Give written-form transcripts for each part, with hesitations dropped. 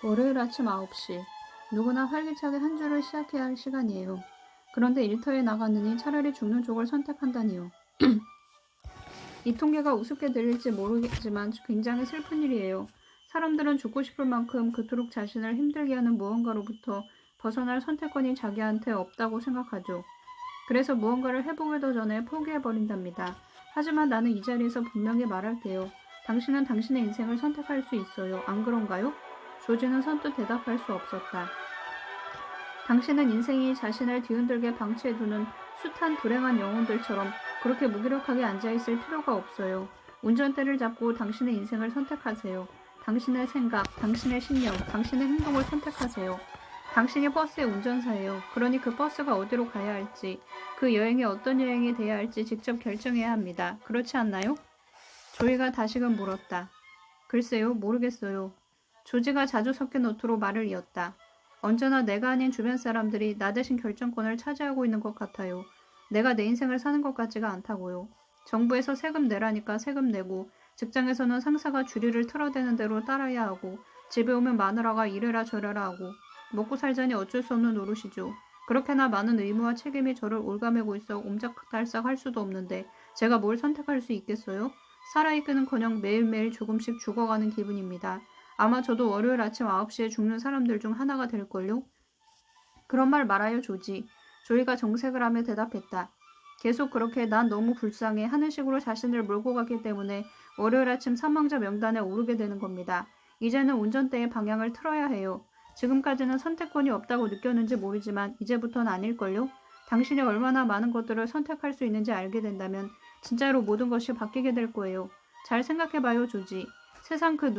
월요일 아침 9시. 누구나 활기차게 한 주를 시작해야 할 시간이에요. 그런데 일터에 나가느니 차라리 죽는 쪽을 선택한다니요. 이 통계가 우습게 들릴지 모르겠지만 굉장히 슬픈 일이에요. 사람들은 죽고 싶을 만큼 그토록 자신을 힘들게 하는 무언가로부터 벗어날 선택권이 자기한테 없다고 생각하죠. 그래서 무언가를 해보기도 전에 포기해버린답니다. 하지만 나는 이 자리에서 분명히 말할게요. 당신은 당신의 인생을 선택할 수 있어요. 안 그런가요? 조지는 선뜻 대답할 수 없었다. 당신은 인생이 자신을 뒤흔들게 방치해두는 숱한 불행한 영혼들처럼 그렇게 무기력하게 앉아있을 필요가 없어요. 운전대를 잡고 당신의 인생을 선택하세요. 당신의 생각, 당신의 신념, 당신의 행동을 선택하세요. 당신이 버스의 운전사예요. 그러니 그 버스가 어디로 가야 할지, 그 여행이 어떤 여행이 돼야 할지 직접 결정해야 합니다. 그렇지 않나요? 조이가 다시금 물었다. 글쎄요, 모르겠어요. 조지가 자주 섞인 어투로 말을 이었다. 언제나 내가 아닌 주변 사람들이 나 대신 결정권을 차지하고 있는 것 같아요. 내가 내 인생을 사는 것 같지가 않다고요. 정부에서 세금 내라니까 세금 내고, 직장에서는 상사가 주류를 틀어대는 대로 따라야 하고, 집에 오면 마누라가 이래라 저래라 하고, 먹고 살자니 어쩔 수 없는 노릇이죠. 그렇게나 많은 의무와 책임이 저를 올가매고 있어 옴짝달싹 할 수도 없는데 제가 뭘 선택할 수 있겠어요? 살아있기는커녕 매일매일 조금씩 죽어가는 기분입니다. 아마 저도 월요일 아침 9시에 죽는 사람들 중 하나가 될걸요? 그런 말 말아요, 조지. 조이가 정색을 하며 대답했다. 계속 그렇게 난 너무 불쌍해 하는 식으로 자신을 몰고 가기 때문에 월요일 아침 사망자 명단에 오르게 되는 겁니다. 이제는 운전대의 방향을 틀어야 해요. 지금까지는 선택권이 없다고 느꼈는지 모르지만 이제부터는 아닐걸요? 당신이 얼마나 많은 것들을 선택할 수 있는지 알게 된다면 진짜로 모든 것이 바뀌게 될 거예요. 잘 생각해봐요, 조지. 세상 그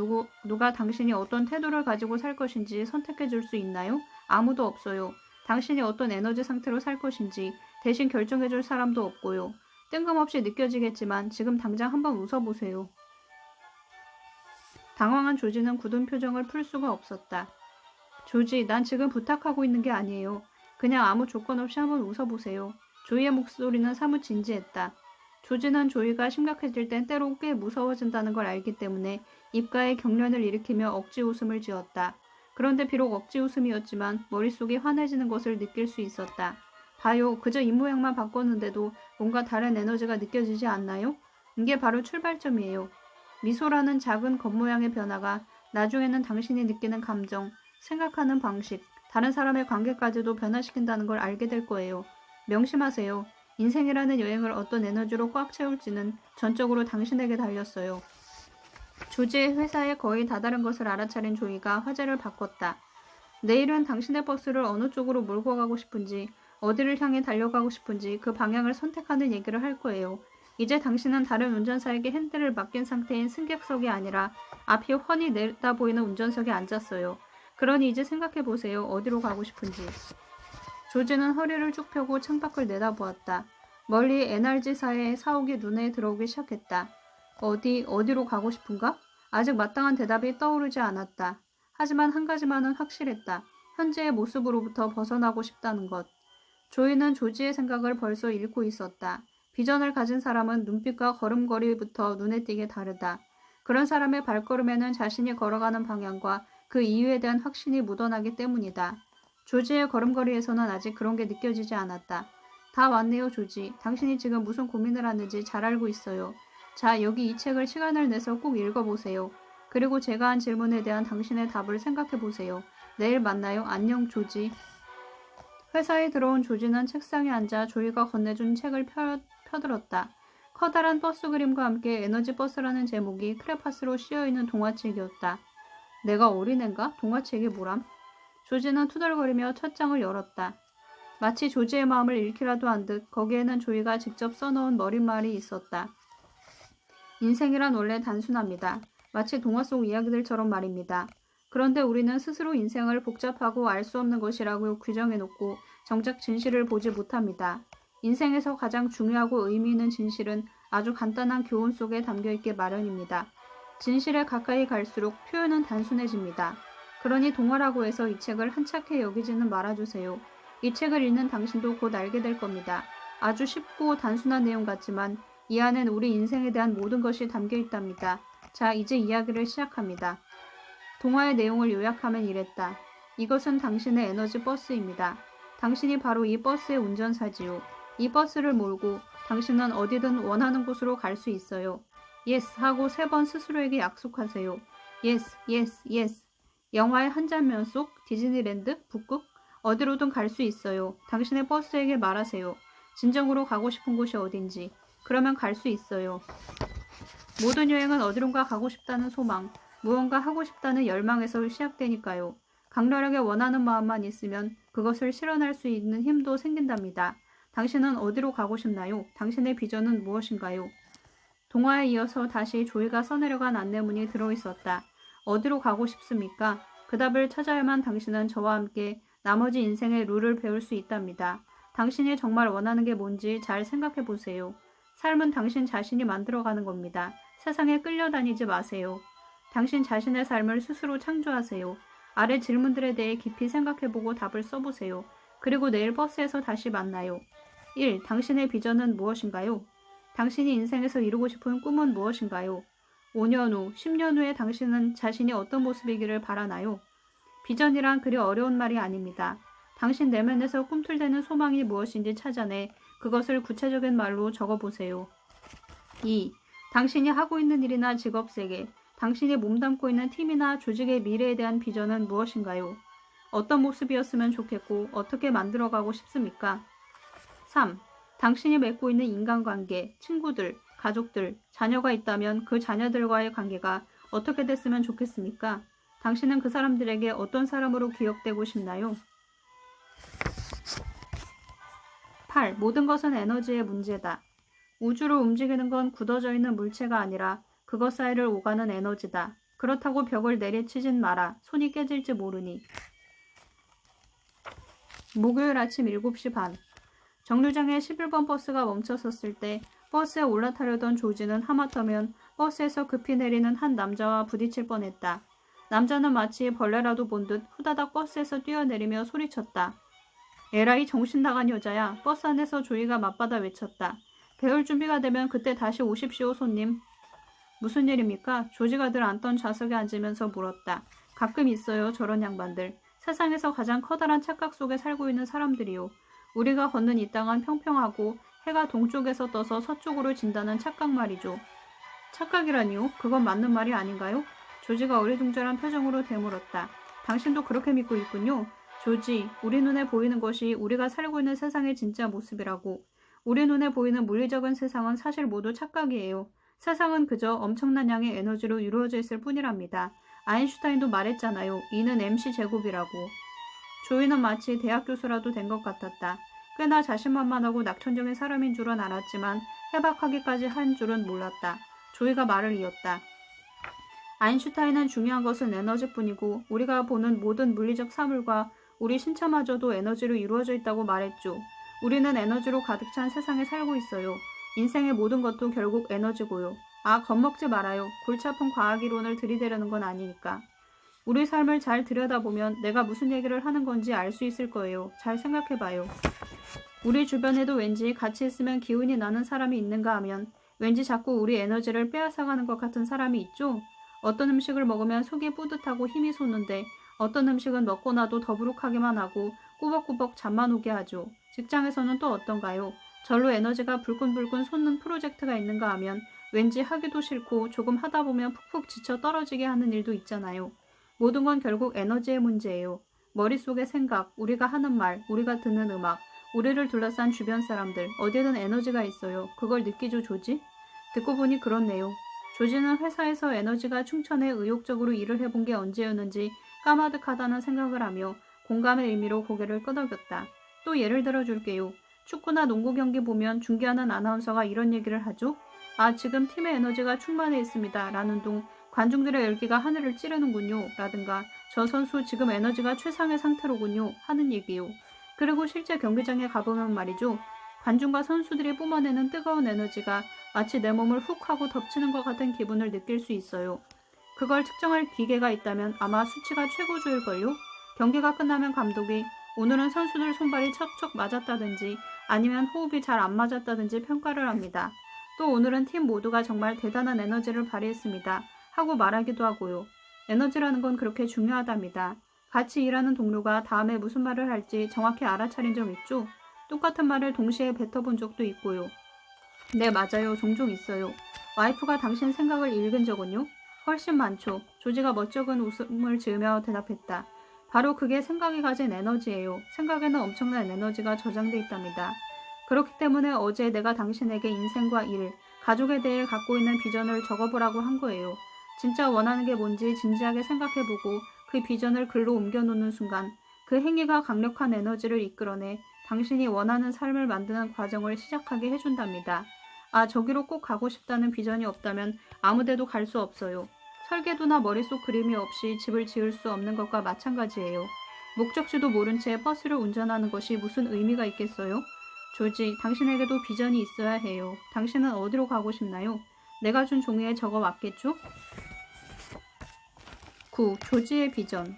누가 당신이 어떤 태도를 가지고 살 것인지 선택해 줄 수 있나요? 아무도 없어요. 당신이 어떤 에너지 상태로 살 것인지 대신 결정해 줄 사람도 없고요. 뜬금없이 느껴지겠지만 지금 당장 한번 웃어보세요. 당황한 조지는 굳은 표정을 풀 수가 없었다. 조지, 난 지금 부탁하고 있는 게 아니에요. 그냥 아무 조건 없이 한번 웃어보세요. 조이의 목소리는 사뭇 진지했다. 조지는 조이가 심각해질 땐 때로 꽤 무서워진다는 걸 알기 때문에 입가에 경련을 일으키며 억지 웃음을 지었다. 그런데 비록 억지 웃음이었지만 머릿속이 환해지는 것을 느낄 수 있었다. 봐요, 그저 입모양만 바꿨는데도 뭔가 다른 에너지가 느껴지지 않나요? 이게 바로 출발점이에요. 미소라는 작은 겉모양의 변화가 나중에는 당신이 느끼는 감정, 생각하는 방식, 다른 사람의 관계까지도 변화시킨다는 걸 알게 될 거예요. 명심하세요. 인생이라는 여행을 어떤 에너지로 꽉 채울지는 전적으로 당신에게 달렸어요. 조지의 회사에 거의 다다른 것을 알아차린 조이가 화제를 바꿨다. 내일은 당신의 버스를 어느 쪽으로 몰고 가고 싶은지, 어디를 향해 달려가고 싶은지 그 방향을 선택하는 얘기를 할 거예요. 이제 당신은 다른 운전사에게 핸들을 맡긴 상태인 승객석이 아니라 앞이 훤히 내다보이는 운전석에 앉았어요. 그러니 이제 생각해보세요. 어디로 가고 싶은지. 조지는 허리를 쭉 펴고 창밖을 내다보았다. 멀리 NRG사의 사옥이 눈에 들어오기 시작했다. 어디로 가고 싶은가? 아직 마땅한 대답이 떠오르지 않았다. 하지만 한 가지만은 확실했다. 현재의 모습으로부터 벗어나고 싶다는 것. 조이는 조지의 생각을 벌써 읽고 있었다. 비전을 가진 사람은 눈빛과 걸음걸이부터 눈에 띄게 다르다. 그런 사람의 발걸음에는 자신이 걸어가는 방향과 그 이유에 대한 확신이 묻어나기 때문이다. 조지의 걸음걸이에서는 아직 그런 게 느껴지지 않았다. 다 왔네요, 조지. 당신이 지금 무슨 고민을 하는지 잘 알고 있어요. 자, 여기 이 책을 시간을 내서 꼭 읽어보세요. 그리고 제가 한 질문에 대한 당신의 답을 생각해보세요. 내일 만나요. 안녕, 조지. 회사에 들어온 조지는 책상에 앉아 조이가 건네준 책을 펴들었다. 커다란 버스 그림과 함께 에너지 버스라는 제목이 크레파스로 씌어있는 동화책이었다. 내가 어린애인가? 동화책이 뭐람? 조지는 투덜거리며 첫 장을 열었다. 마치 조지의 마음을 읽기라도 한 듯 거기에는 조이가 직접 써놓은 머릿말이 있었다. 인생이란 원래 단순합니다. 마치 동화 속 이야기들처럼 말입니다. 그런데 우리는 스스로 인생을 복잡하고 알 수 없는 것이라고 규정해놓고 정작 진실을 보지 못합니다. 인생에서 가장 중요하고 의미 있는 진실은 아주 간단한 교훈 속에 담겨있기 마련입니다. 진실에 가까이 갈수록 표현은 단순해집니다. 그러니 동화라고 해서 이 책을 한착해 여기지는 말아주세요. 이 책을 읽는 당신도 곧 알게 될 겁니다. 아주 쉽고 단순한 내용 같지만 이 안엔 우리 인생에 대한 모든 것이 담겨 있답니다. 자, 이제 이야기를 시작합니다. 동화의 내용을 요약하면 이랬다. 이것은 당신의 에너지 버스입니다. 당신이 바로 이 버스의 운전사지요. 이 버스를 몰고 당신은 어디든 원하는 곳으로 갈 수 있어요. 예스 하고 3번 스스로에게 약속하세요. 예스, 예스, 예스. 영화의 한 장면 속 디즈니랜드, 북극, 어디로든 갈 수 있어요. 당신의 버스에게 말하세요. 진정으로 가고 싶은 곳이 어딘지. 그러면 갈 수 있어요. 모든 여행은 어디론가 가고 싶다는 소망, 무언가 하고 싶다는 열망에서 시작되니까요. 강렬하게 원하는 마음만 있으면 그것을 실현할 수 있는 힘도 생긴답니다. 당신은 어디로 가고 싶나요? 당신의 비전은 무엇인가요? 동화에 이어서 다시 조이가 써내려간 안내문이 들어있었다. 어디로 가고 싶습니까? 그 답을 찾아야만 당신은 저와 함께 나머지 인생의 룰을 배울 수 있답니다. 당신이 정말 원하는 게 뭔지 잘 생각해 보세요. 삶은 당신 자신이 만들어가는 겁니다. 세상에 끌려다니지 마세요. 당신 자신의 삶을 스스로 창조하세요. 아래 질문들에 대해 깊이 생각해보고 답을 써보세요. 그리고 내일 버스에서 다시 만나요. 1. 당신의 비전은 무엇인가요? 당신이 인생에서 이루고 싶은 꿈은 무엇인가요? 5년 후, 10년 후에 당신은 자신이 어떤 모습이기를 바라나요? 비전이란 그리 어려운 말이 아닙니다. 당신 내면에서 꿈틀대는 소망이 무엇인지 찾아내 그것을 구체적인 말로 적어보세요. 2. 당신이 하고 있는 일이나 직업 세계, 당신이 몸담고 있는 팀이나 조직의 미래에 대한 비전은 무엇인가요? 어떤 모습이었으면 좋겠고 어떻게 만들어가고 싶습니까? 3. 당신이 맺고 있는 인간관계, 친구들, 가족들, 자녀가 있다면 그 자녀들과의 관계가 어떻게 됐으면 좋겠습니까? 당신은 그 사람들에게 어떤 사람으로 기억되고 싶나요? 8. 모든 것은 에너지의 문제다. 우주를 움직이는 건 굳어져 있는 물체가 아니라 그것 사이를 오가는 에너지다. 그렇다고 벽을 내리치진 마라. 손이 깨질지 모르니. 목요일 아침 7시 반. 정류장에 11번 버스가 멈춰섰을 때 버스에 올라타려던 조지는 하마터면 버스에서 급히 내리는 한 남자와 부딪힐 뻔했다. 남자는 마치 벌레라도 본 듯 후다닥 버스에서 뛰어내리며 소리쳤다. 에라이 정신 나간 여자야. 버스 안에서 조이가 맞받아 외쳤다. 배울 준비가 되면 그때 다시 오십시오, 손님. 무슨 일입니까? 조지가 늘 앉던 좌석에 앉으면서 물었다. 가끔 있어요, 저런 양반들. 세상에서 가장 커다란 착각 속에 살고 있는 사람들이요. 우리가 걷는 이 땅은 평평하고 해가 동쪽에서 떠서 서쪽으로 진다는 착각 말이죠. 착각이라니요? 그건 맞는 말이 아닌가요? 조지가 어리둥절한 표정으로 되물었다. 당신도 그렇게 믿고 있군요. 조지, 우리 눈에 보이는 것이 우리가 살고 있는 세상의 진짜 모습이라고. 우리 눈에 보이는 물리적인 세상은 사실 모두 착각이에요. 세상은 그저 엄청난 양의 에너지로 이루어져 있을 뿐이랍니다. 아인슈타인도 말했잖아요. E는 mc제곱이라고. 조이는 마치 대학 교수라도 된 것 같았다. 꽤나 자신만만하고 낙천적인 사람인 줄은 알았지만 해박하기까지 한 줄은 몰랐다. 조이가 말을 이었다. 아인슈타인은 중요한 것은 에너지뿐이고 우리가 보는 모든 물리적 사물과 우리 신체마저도 에너지로 이루어져 있다고 말했죠. 우리는 에너지로 가득 찬 세상에 살고 있어요. 인생의 모든 것도 결국 에너지고요. 아, 겁먹지 말아요. 골치 아픈 과학이론을 들이대려는 건 아니니까. 우리 삶을 잘 들여다보면 내가 무슨 얘기를 하는 건지 알 수 있을 거예요. 잘 생각해봐요. 우리 주변에도 왠지 같이 있으면 기운이 나는 사람이 있는가 하면 왠지 자꾸 우리 에너지를 빼앗아가는 것 같은 사람이 있죠? 어떤 음식을 먹으면 속이 뿌듯하고 힘이 솟는데 어떤 음식은 먹고 나도 더부룩하기만 하고 꾸벅꾸벅 잠만 오게 하죠. 직장에서는 또 어떤가요? 절로 에너지가 불끈불끈 솟는 프로젝트가 있는가 하면 왠지 하기도 싫고 조금 하다 보면 푹푹 지쳐 떨어지게 하는 일도 있잖아요. 모든 건 결국 에너지의 문제예요. 머릿속의 생각, 우리가 하는 말, 우리가 듣는 음악, 우리를 둘러싼 주변 사람들, 어디든 에너지가 있어요. 그걸 느끼죠, 조지? 듣고 보니 그렇네요. 조지는 회사에서 에너지가 충천해 의욕적으로 일을 해본 게 언제였는지 까마득하다는 생각을 하며 공감의 의미로 고개를 끄덕였다. 또 예를 들어줄게요. 축구나 농구 경기 보면 중계하는 아나운서가 이런 얘기를 하죠. 아, 지금 팀의 에너지가 충만해 있습니다. 라는 둥 관중들의 열기가 하늘을 찌르는군요. 라든가 저 선수 지금 에너지가 최상의 상태로군요. 하는 얘기요. 그리고 실제 경기장에 가보면 말이죠. 관중과 선수들이 뿜어내는 뜨거운 에너지가 마치 내 몸을 훅 하고 덮치는 것 같은 기분을 느낄 수 있어요. 그걸 측정할 기계가 있다면 아마 수치가 최고조일걸요. 경기가 끝나면 감독이 오늘은 선수들 손발이 척척 맞았다든지 아니면 호흡이 잘 안 맞았다든지 평가를 합니다. 또 오늘은 팀 모두가 정말 대단한 에너지를 발휘했습니다. 하고 말하기도 하고요. 에너지라는 건 그렇게 중요하답니다. 같이 일하는 동료가 다음에 무슨 말을 할지 정확히 알아차린 적 있죠? 똑같은 말을 동시에 뱉어본 적도 있고요. 네, 맞아요. 종종 있어요. 와이프가 당신 생각을 읽은 적은요? 훨씬 많죠. 조지가 멋쩍은 웃음을 지으며 대답했다. 바로 그게 생각이 가진 에너지예요. 생각에는 엄청난 에너지가 저장돼 있답니다. 그렇기 때문에 어제 내가 당신에게 인생과 일, 가족에 대해 갖고 있는 비전을 적어보라고 한 거예요. 진짜 원하는 게 뭔지 진지하게 생각해보고 그 비전을 글로 옮겨놓는 순간 그 행위가 강력한 에너지를 이끌어내 당신이 원하는 삶을 만드는 과정을 시작하게 해준답니다. 아, 저기로 꼭 가고 싶다는 비전이 없다면 아무 데도 갈 수 없어요. 설계도나 머릿속 그림이 없이 집을 지을 수 없는 것과 마찬가지예요. 목적지도 모른 채 버스를 운전하는 것이 무슨 의미가 있겠어요? 조지, 당신에게도 비전이 있어야 해요. 당신은 어디로 가고 싶나요? 내가 준 종이에 적어 왔겠죠? 9. 조지의 비전.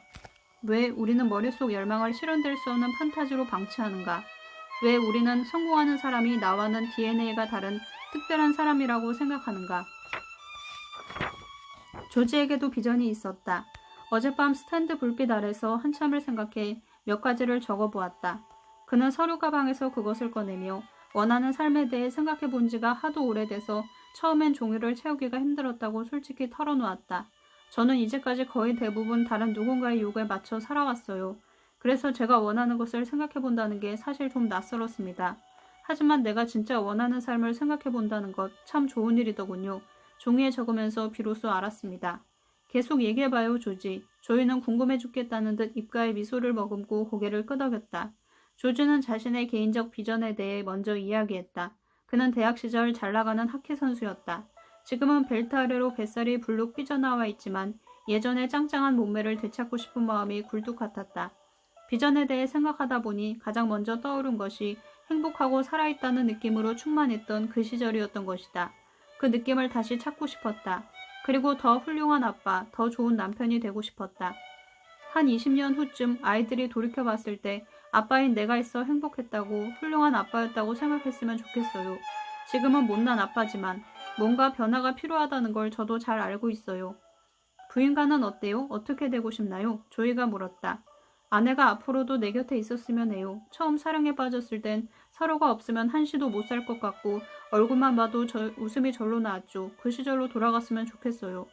왜 우리는 머릿속 열망을 실현될 수 없는 판타지로 방치하는가? 왜 우리는 성공하는 사람이 나와는 DNA가 다른 특별한 사람이라고 생각하는가? 조지에게도 비전이 있었다. 어젯밤 스탠드 불빛 아래서 한참을 생각해 몇 가지를 적어보았다. 그는 서류 가방에서 그것을 꺼내며 원하는 삶에 대해 생각해 본 지가 하도 오래돼서 처음엔 종이를 채우기가 힘들었다고 솔직히 털어놓았다. 저는 이제까지 거의 대부분 다른 누군가의 욕에 맞춰 살아왔어요. 그래서 제가 원하는 것을 생각해 본다는 게 사실 좀 낯설었습니다. 하지만 내가 진짜 원하는 삶을 생각해 본다는 것 참 좋은 일이더군요. 종이에 적으면서 비로소 알았습니다. 계속 얘기해봐요, 조지. 조이는 궁금해 죽겠다는 듯 입가에 미소를 머금고 고개를 끄덕였다. 조지는 자신의 개인적 비전에 대해 먼저 이야기했다. 그는 대학 시절 잘나가는 하키 선수였다. 지금은 벨트 아래로 뱃살이 불룩 삐져나와 있지만 예전의 짱짱한 몸매를 되찾고 싶은 마음이 굴뚝 같았다. 비전에 대해 생각하다 보니 가장 먼저 떠오른 것이 행복하고 살아있다는 느낌으로 충만했던 그 시절이었던 것이다. 그 느낌을 다시 찾고 싶었다. 그리고 더 훌륭한 아빠, 더 좋은 남편이 되고 싶었다. 한 20년 후쯤 아이들이 돌이켜봤을 때 아빠인 내가 있어 행복했다고, 훌륭한 아빠였다고 생각했으면 좋겠어요. 지금은 못난 아빠지만 뭔가 변화가 필요하다는 걸 저도 잘 알고 있어요. 부인과는 어때요? 어떻게 되고 싶나요? 조이가 물었다. 아내가 앞으로도 내 곁에 있었으면 해요. 처음 사랑에 빠졌을 땐 서로가 없으면 한시도 못 살 것 같고 얼굴만 봐도 웃음이 절로 나왔죠. 그 시절로 돌아갔으면 좋겠어요.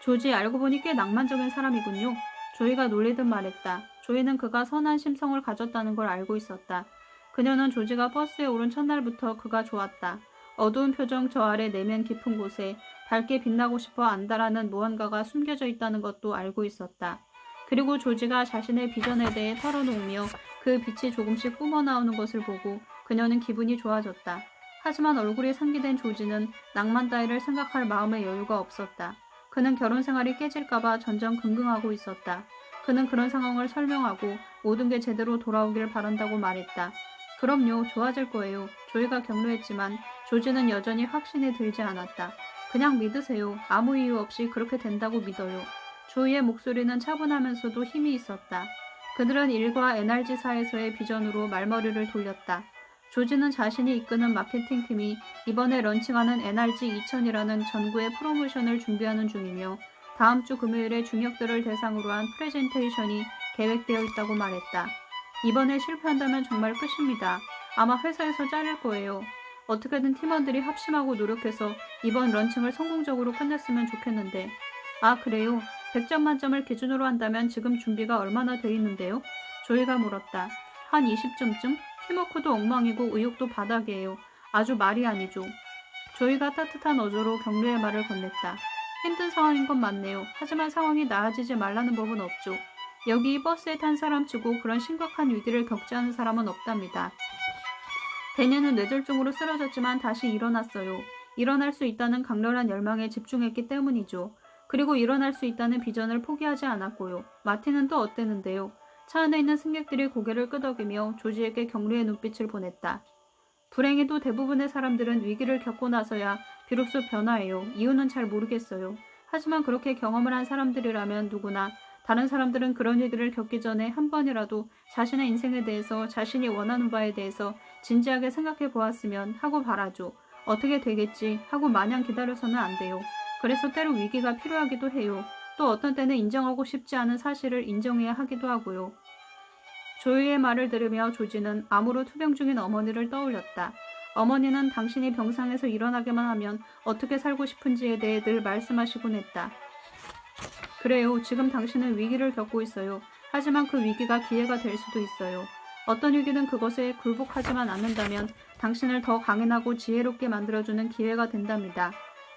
조지, 알고 보니 꽤 낭만적인 사람이군요. 조이가 놀리듯 말했다. 조이는 그가 선한 심성을 가졌다는 걸 알고 있었다. 그녀는 조지가 버스에 오른 첫날부터 그가 좋았다. 어두운 표정 저 아래 내면 깊은 곳에 밝게 빛나고 싶어 안다라는 무언가가 숨겨져 있다는 것도 알고 있었다. 그리고 조지가 자신의 비전에 대해 털어놓으며 그 빛이 조금씩 뿜어나오는 것을 보고 그녀는 기분이 좋아졌다. 하지만 얼굴이 상기된 조지는 낭만 따위를 생각할 마음의 여유가 없었다. 그는 결혼 생활이 깨질까봐 전전긍긍하고 있었다. 그는 그런 상황을 설명하고 모든 게 제대로 돌아오길 바란다고 말했다. 그럼요, 좋아질 거예요. 조이가 격려했지만 조지는 여전히 확신이 들지 않았다. 그냥 믿으세요. 아무 이유 없이 그렇게 된다고 믿어요. 조이의 목소리는 차분하면서도 힘이 있었다. 그들은 일과 NRG사에서의 비전으로 말머리를 돌렸다. 조지는 자신이 이끄는 마케팅팀이 이번에 런칭하는 NRG 2000이라는 전구의 프로모션을 준비하는 중이며 다음 주 금요일에 중역들을 대상으로 한 프레젠테이션이 계획되어 있다고 말했다. 이번에 실패한다면 정말 끝입니다. 아마 회사에서 자를 거예요. 어떻게든 팀원들이 합심하고 노력해서 이번 런칭을 성공적으로 끝냈으면 좋겠는데. 아, 그래요? 100점 만점을 기준으로 한다면 지금 준비가 얼마나 돼 있는데요? 조이가 물었다. 한 20점쯤? 팀워크도 엉망이고 의욕도 바닥이에요. 아주 말이 아니죠. 조이가 따뜻한 어조로 격려의 말을 건넸다. 힘든 상황인 건 맞네요. 하지만 상황이 나아지지 말라는 법은 없죠. 여기 버스에 탄 사람치고 그런 심각한 위기를 겪지 않은 사람은 없답니다. 데니는 뇌졸중으로 쓰러졌지만 다시 일어났어요. 일어날 수 있다는 강렬한 열망에 집중했기 때문이죠. 그리고 일어날 수 있다는 비전을 포기하지 않았고요. 마틴은 또 어땠는데요? 차 안에 있는 승객들이 고개를 끄덕이며 조지에게 격려의 눈빛을 보냈다. 불행히도 대부분의 사람들은 위기를 겪고 나서야 비로소 변화해요. 이유는 잘 모르겠어요. 하지만 그렇게 경험을 한 사람들이라면 누구나 다른 사람들은 그런 위기를 겪기 전에 한 번이라도 자신의 인생에 대해서 자신이 원하는 바에 대해서 진지하게 생각해 보았으면 하고 바라죠. 어떻게 되겠지 하고 마냥 기다려서는 안 돼요. 그래서 때로 위기가 필요하기도 해요. 또 어떤 때는 인정하고 싶지 않은 사실을 인정해야 하기도 하고요. 조이의 말을 들으며 조지는 암으로 투병 중인 어머니를 떠올렸다. 어머니는 당신이 병상에서 일어나게만 하면 어떻게 살고 싶은지에 대해 늘 말씀하시곤 했다. 그래요. 지금 당신은 위기를 겪고 있어요. 하지만 그 위기가 기회가 될 수도 있어요. 어떤 위기든 그것에 굴복하지만 않는다면 당신을 더 강인하고 지혜롭게 만들어주는 기회가 된답니다.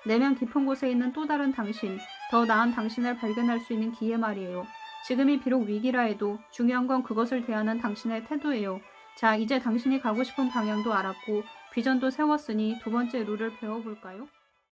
내면 깊은 곳에 있는 또 다른 당신, 더 나은 당신을 발견할 수 있는 기회 말이에요. 지금이 비록 위기라 해도 중요한 건 그것을 대하는 당신의 태도예요. 자, 이제 당신이 가고 싶은 방향도 알았고 비전도 세웠으니 두 번째 룰을 배워볼까요?